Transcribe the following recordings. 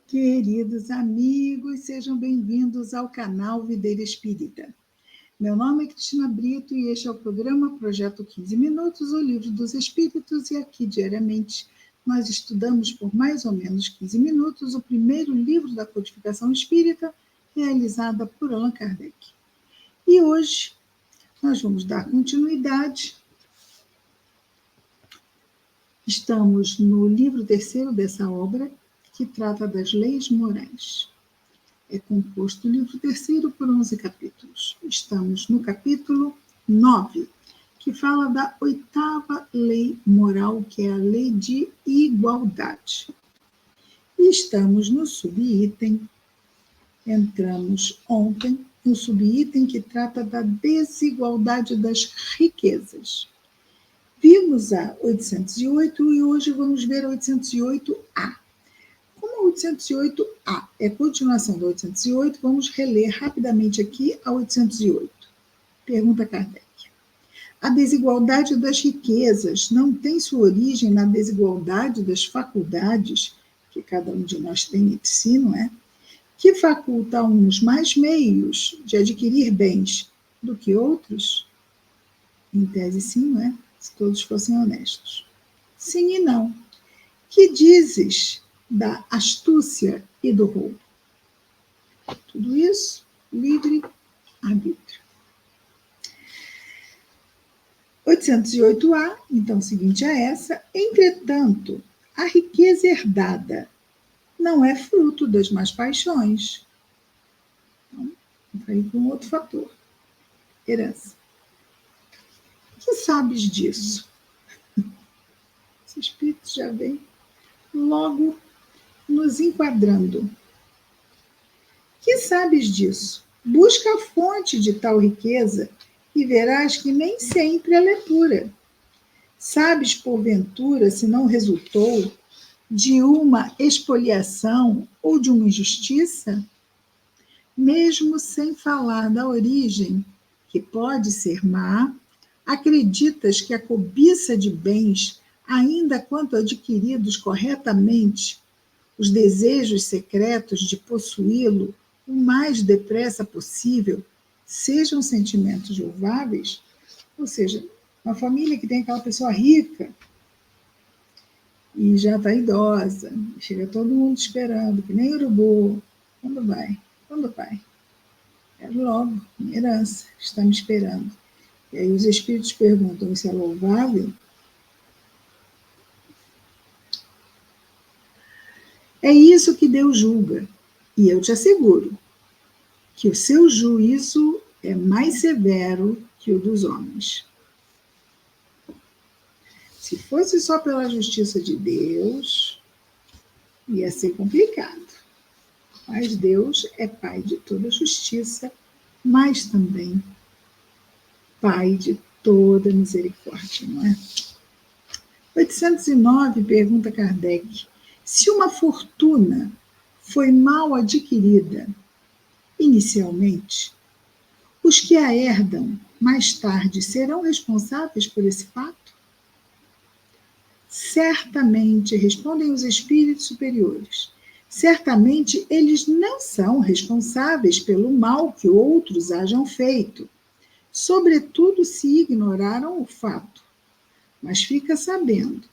Queridos amigos, sejam bem-vindos ao canal Videira Espírita. Meu nome é Cristina Brito e este é o programa Projeto 15 Minutos, o Livro dos Espíritos, e aqui diariamente nós estudamos por mais ou menos 15 minutos o primeiro livro da codificação espírita, realizada por Allan Kardec. E hoje nós vamos dar continuidade. Estamos no livro terceiro dessa obra, que trata das leis morais. É composto o livro terceiro por 11 capítulos. Estamos no capítulo 9, que fala da oitava lei moral, que é a lei de igualdade. E estamos no subitem, entramos ontem, no subitem que trata da desigualdade das riquezas. Vimos a 808 e hoje vamos ver a 808A. Como a 808A é continuação da 808, vamos reler rapidamente aqui a 808. Pergunta Kardec. A desigualdade das riquezas não tem sua origem na desigualdade das faculdades, que cada um de nós tem entre si, não é? Que faculta a uns mais meios de adquirir bens do que outros? Em tese, sim, não é? Se todos fossem honestos. Sim e não. Que dizes da astúcia e do roubo? Tudo isso, livre-arbítrio. 808A, então, seguinte a essa, entretanto, a riqueza herdada não é fruto das más paixões. Então, entra aí com outro fator, herança. Que sabes disso? Esse espírito já vem logo nos enquadrando. Que sabes disso? Busca a fonte de tal riqueza e verás que nem sempre ela é pura. Sabes, porventura, se não resultou de uma expoliação ou de uma injustiça? Mesmo sem falar da origem, que pode ser má, acreditas que a cobiça de bens, ainda quanto adquiridos corretamente, os desejos secretos de possuí-lo o mais depressa possível, sejam sentimentos louváveis? Ou seja, uma família que tem aquela pessoa rica e já está idosa, chega todo mundo esperando, que nem urubu. Quando vai? Quando vai? Quero logo, minha herança, está me esperando. E aí os espíritos perguntam, isso é louvável? É isso que Deus julga, e eu te asseguro que o seu juízo é mais severo que o dos homens. Se fosse só pela justiça de Deus, ia ser complicado. Mas Deus é Pai de toda justiça, mas também Pai de toda misericórdia, não é? 809, pergunta Kardec, se uma fortuna foi mal adquirida inicialmente, os que a herdam mais tarde serão responsáveis por esse fato? Certamente, respondem os espíritos superiores, certamente eles não são responsáveis pelo mal que outros hajam feito, sobretudo se ignoraram o fato. Mas fica sabendo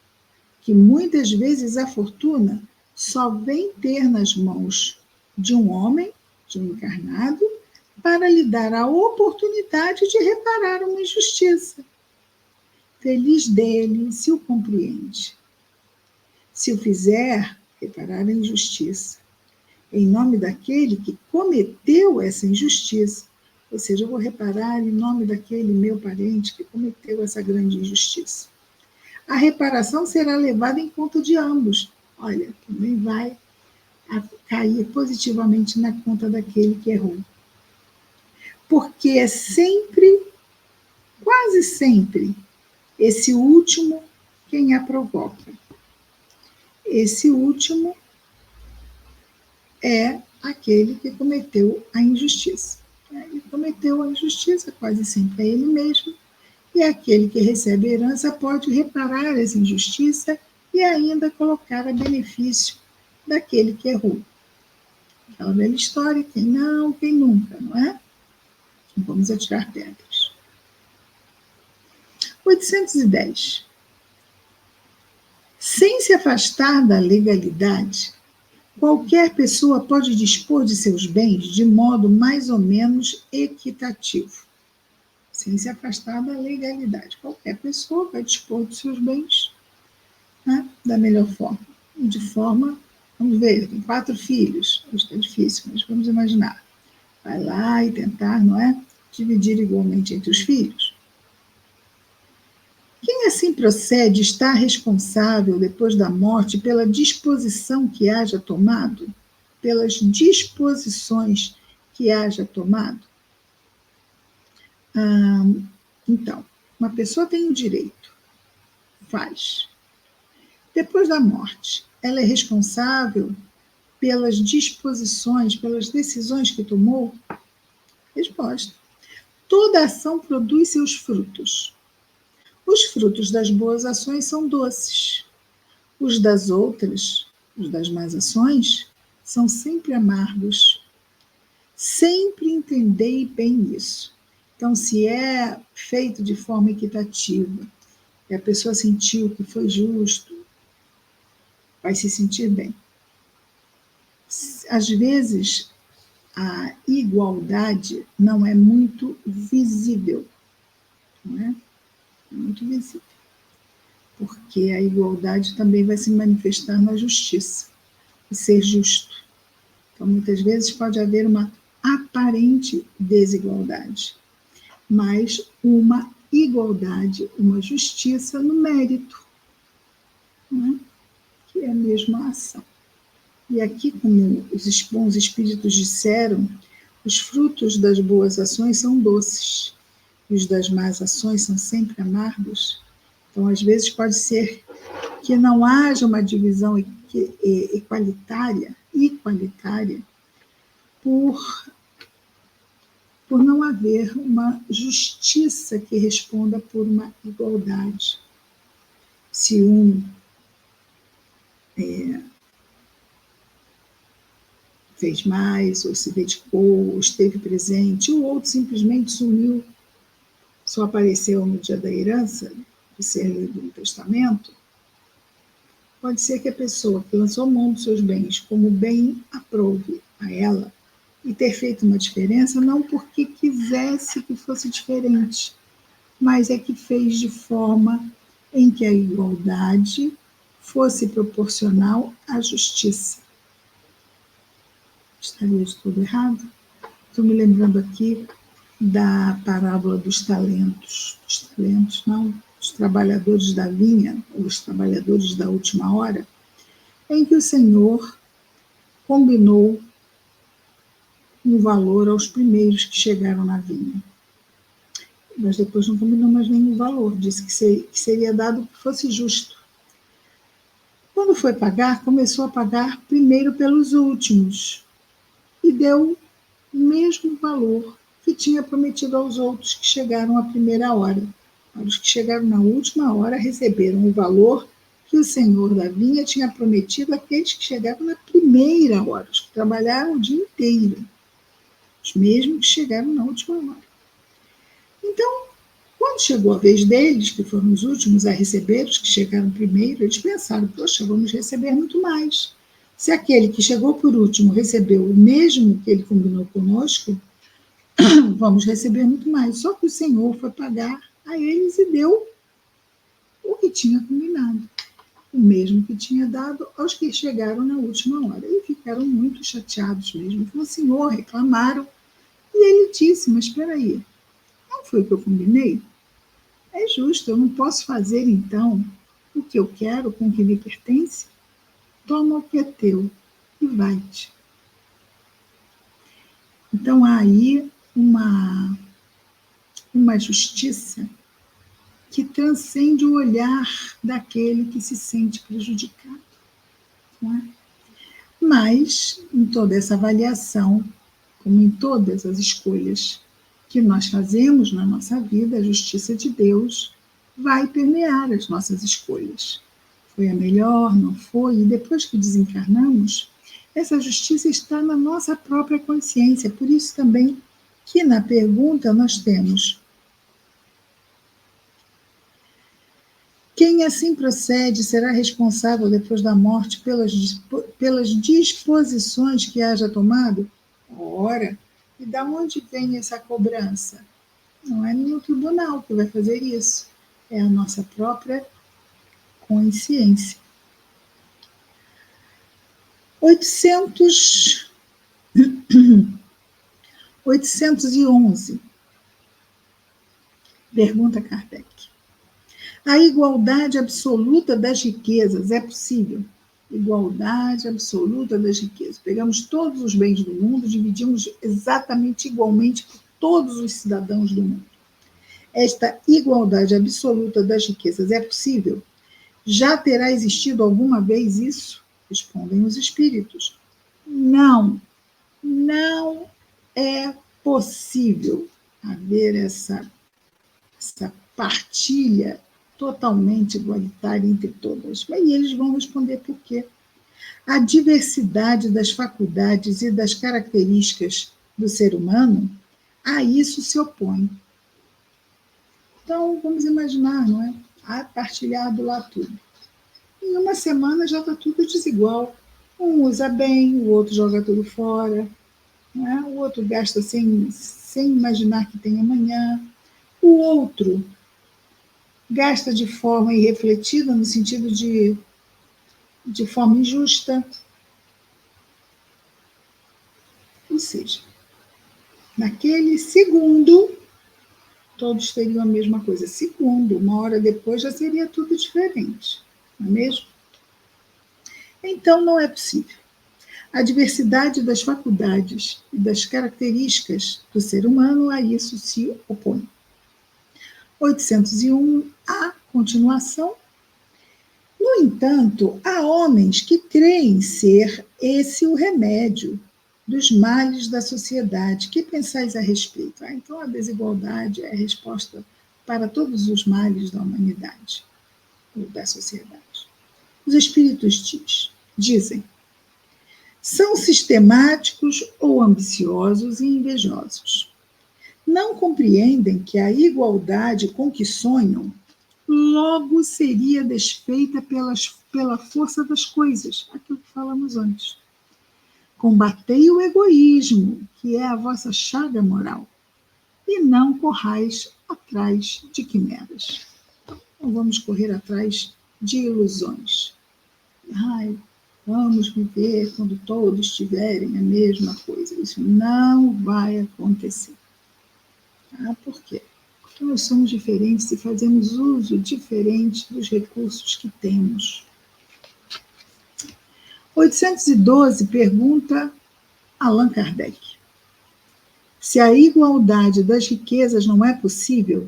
que muitas vezes a fortuna só vem ter nas mãos de um homem, de um encarnado, para lhe dar a oportunidade de reparar uma injustiça. Feliz dele se o compreende. Se o fizer, reparar a injustiça, em nome daquele que cometeu essa injustiça, ou seja, eu vou reparar em nome daquele meu parente que cometeu essa grande injustiça. A reparação será levada em conta de ambos. Olha, também vai cair positivamente na conta daquele que errou. Porque é sempre, quase sempre, esse último quem a provoca. Esse último é aquele que cometeu a injustiça. Ele cometeu a injustiça, quase sempre é ele mesmo, e aquele que recebe a herança pode reparar essa injustiça e ainda colocar a benefício daquele que errou. Aquela velha história, quem não, quem nunca, não é? Não vamos atirar pedras. 810. Sem se afastar da legalidade, qualquer pessoa pode dispor de seus bens de modo mais ou menos equitativo. Sem se afastar da legalidade. Qualquer pessoa vai dispor de seus bens, né, da melhor forma. De forma, vamos ver, tem 4 filhos. Hoje está difícil, mas vamos imaginar. Vai lá e tentar, não é? Dividir igualmente entre os filhos. Quem assim procede está responsável, depois da morte, pela disposição que haja tomado? Pelas disposições que haja tomado? Então, uma pessoa tem o direito, faz. Depois da morte, ela é responsável pelas disposições, pelas decisões que tomou? Resposta. Toda ação produz seus frutos. Os frutos das boas ações são doces. Os das outras, os das más ações, são sempre amargos. Sempre entendei bem isso. Então, se é feito de forma equitativa, e a pessoa sentiu que foi justo, vai se sentir bem. Às vezes, a igualdade não é muito visível, não é? É muito visível. Porque a igualdade também vai se manifestar na justiça, e ser justo. Então, muitas vezes pode haver uma aparente desigualdade, mas uma igualdade, uma justiça no mérito, né? Que é a mesma ação. E aqui, como os bons espíritos disseram, os frutos das boas ações são doces, e os das más ações são sempre amargos. Então, às vezes, pode ser que não haja uma divisão igualitária por não haver uma justiça que responda por uma igualdade. Se um fez mais, ou se dedicou, ou esteve presente, o outro simplesmente sumiu, só apareceu no dia da herança, de ser lido no testamento, pode ser que a pessoa que lançou mão dos seus bens como bem aprouve a ela e ter feito uma diferença, não porque quisesse que fosse diferente, mas é que fez de forma em que a igualdade fosse proporcional à justiça. Estaria de tudo errado? Estou me lembrando aqui da parábola dos talentos. Dos talentos, não, os trabalhadores da vinha, os trabalhadores da última hora, em que o Senhor combinou um valor aos primeiros que chegaram na vinha. Mas depois não combinou mais nenhum valor, disse que seria dado que fosse justo. Quando foi pagar, começou a pagar primeiro pelos últimos e deu o mesmo valor que tinha prometido aos outros que chegaram à primeira hora. Os que chegaram na última hora receberam o valor que o senhor da vinha tinha prometido àqueles que chegaram na primeira hora, os que trabalharam o dia inteiro, os mesmos que chegaram na última hora. Então, quando chegou a vez deles, que foram os últimos a receber, os que chegaram primeiro, eles pensaram, poxa, vamos receber muito mais. Se aquele que chegou por último recebeu o mesmo que ele combinou conosco, vamos receber muito mais. Só que o Senhor foi pagar a eles e deu o que tinha combinado, o mesmo que tinha dado aos que chegaram na última hora. E ficaram muito chateados mesmo. Falaram, Senhor, reclamaram. E ele disse, mas espera aí, não foi o que eu combinei? É justo, eu não posso fazer então o que eu quero com o que me pertence? Toma o que é teu e vai-te. Então há aí uma justiça que transcende o olhar daquele que se sente prejudicado. Não é? Mas, em toda essa avaliação, como em todas as escolhas que nós fazemos na nossa vida, a justiça de Deus vai permear as nossas escolhas. Foi a melhor, não foi? E depois que desencarnamos, Essa justiça está na nossa própria consciência. Por isso também que na pergunta nós temos: quem assim procede será responsável depois da morte pelas disposições que haja tomado? Ora, e da onde vem essa cobrança? Não é no tribunal que vai fazer isso, é a nossa própria consciência. 811. Pergunta Kardec. A igualdade absoluta das riquezas é possível? Igualdade absoluta das riquezas. Pegamos todos os bens do mundo, dividimos exatamente igualmente por todos os cidadãos do mundo. Esta igualdade absoluta das riquezas é possível? Já terá existido alguma vez isso? Respondem os espíritos. Não, não é possível haver essa partilha totalmente igualitária entre todas. E eles vão responder por quê. A diversidade das faculdades e das características do ser humano, a isso se opõe. Então, vamos imaginar, não é? Partilhado lá tudo. Em uma semana já está tudo desigual. Um usa bem, o outro joga tudo fora, não é? O outro gasta sem imaginar que tem amanhã. O outro gasta de forma irrefletida, no sentido de forma injusta. Ou seja, naquele segundo, todos teriam a mesma coisa. Segundo, uma hora depois já seria tudo diferente, não é mesmo? Então, não é possível. A diversidade das faculdades e das características do ser humano, a isso se opõe. 801, a continuação. No entanto, há homens que creem ser esse o remédio dos males da sociedade. Que pensais a respeito? Então, a desigualdade é a resposta para todos os males da humanidade, ou da sociedade. Os espíritos dizem: são sistemáticos ou ambiciosos e invejosos. Não compreendem que a igualdade com que sonham logo seria desfeita pela força das coisas, aquilo que falamos antes. Combatei o egoísmo, que é a vossa chaga moral, e não corrais atrás de quimeras. Não vamos correr atrás de ilusões. Vamos viver quando todos tiverem a mesma coisa. Isso não vai acontecer. Por quê? Porque nós somos diferentes e fazemos uso diferente dos recursos que temos. 812 pergunta Allan Kardec: se a igualdade das riquezas não é possível,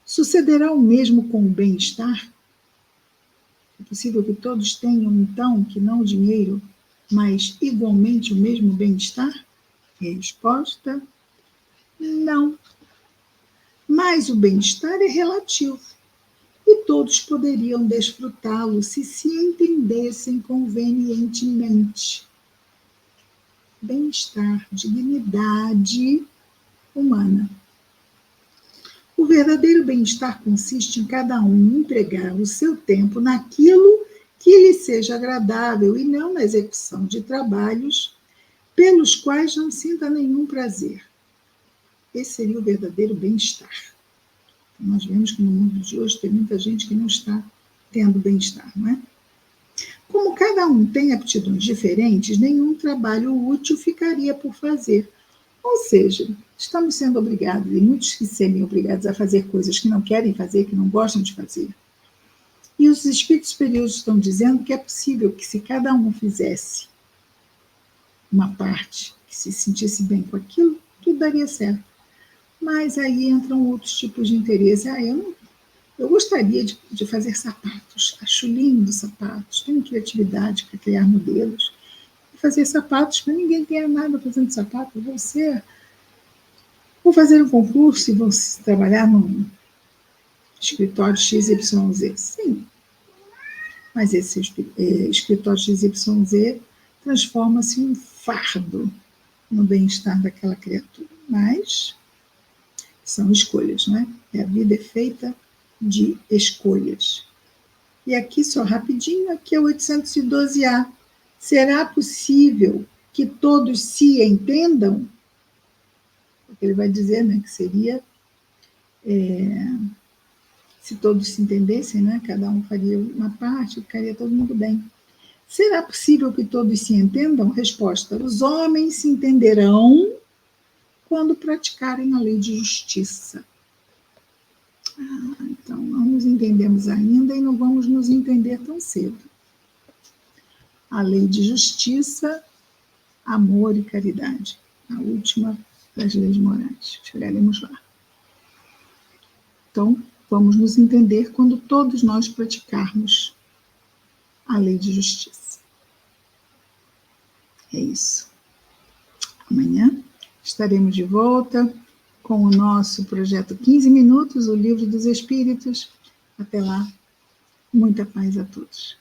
sucederá o mesmo com o bem-estar? É possível que todos tenham, então, que não o dinheiro, mas igualmente o mesmo bem-estar? Resposta: não. Mas o bem-estar é relativo e todos poderiam desfrutá-lo se entendessem convenientemente. Bem-estar, dignidade humana. O verdadeiro bem-estar consiste em cada um empregar o seu tempo naquilo que lhe seja agradável e não na execução de trabalhos pelos quais não sinta nenhum prazer. Esse seria o verdadeiro bem-estar. Nós vemos que no mundo de hoje tem muita gente que não está tendo bem-estar, não é? Como cada um tem aptidões diferentes, nenhum trabalho útil ficaria por fazer. Ou seja, estamos sendo obrigados, e muitos que serem obrigados a fazer coisas que não querem fazer, que não gostam de fazer. E os espíritos superiores estão dizendo que é possível que, se cada um fizesse uma parte, que se sentisse bem com aquilo, tudo daria certo. Mas aí entram outros tipos de interesse. Eu gostaria de fazer sapatos, acho lindo sapatos, tenho criatividade para criar modelos, fazer sapatos, mas ninguém ganha nada fazendo sapato. Vou fazer um concurso e vou trabalhar num escritório XYZ. Sim, mas esse escritório XYZ transforma-se em um fardo no bem-estar daquela criatura. Mas são escolhas, né? A vida é feita de escolhas. E aqui, só rapidinho, aqui é o 812A. Será possível que todos se entendam? Porque ele vai dizer, né, que seria, se todos se entendessem, né, cada um faria uma parte, ficaria todo mundo bem. Será possível que todos se entendam? Resposta: os homens se entenderão quando praticarem a lei de justiça. Então, não nos entendemos ainda e não vamos nos entender tão cedo. A lei de justiça, amor e caridade. A última das leis morais. Chegaremos lá. Então, vamos nos entender quando todos nós praticarmos a lei de justiça. É isso. Amanhã estaremos de volta com o nosso projeto 15 Minutos, o Livro dos Espíritos. Até lá, muita paz a todos.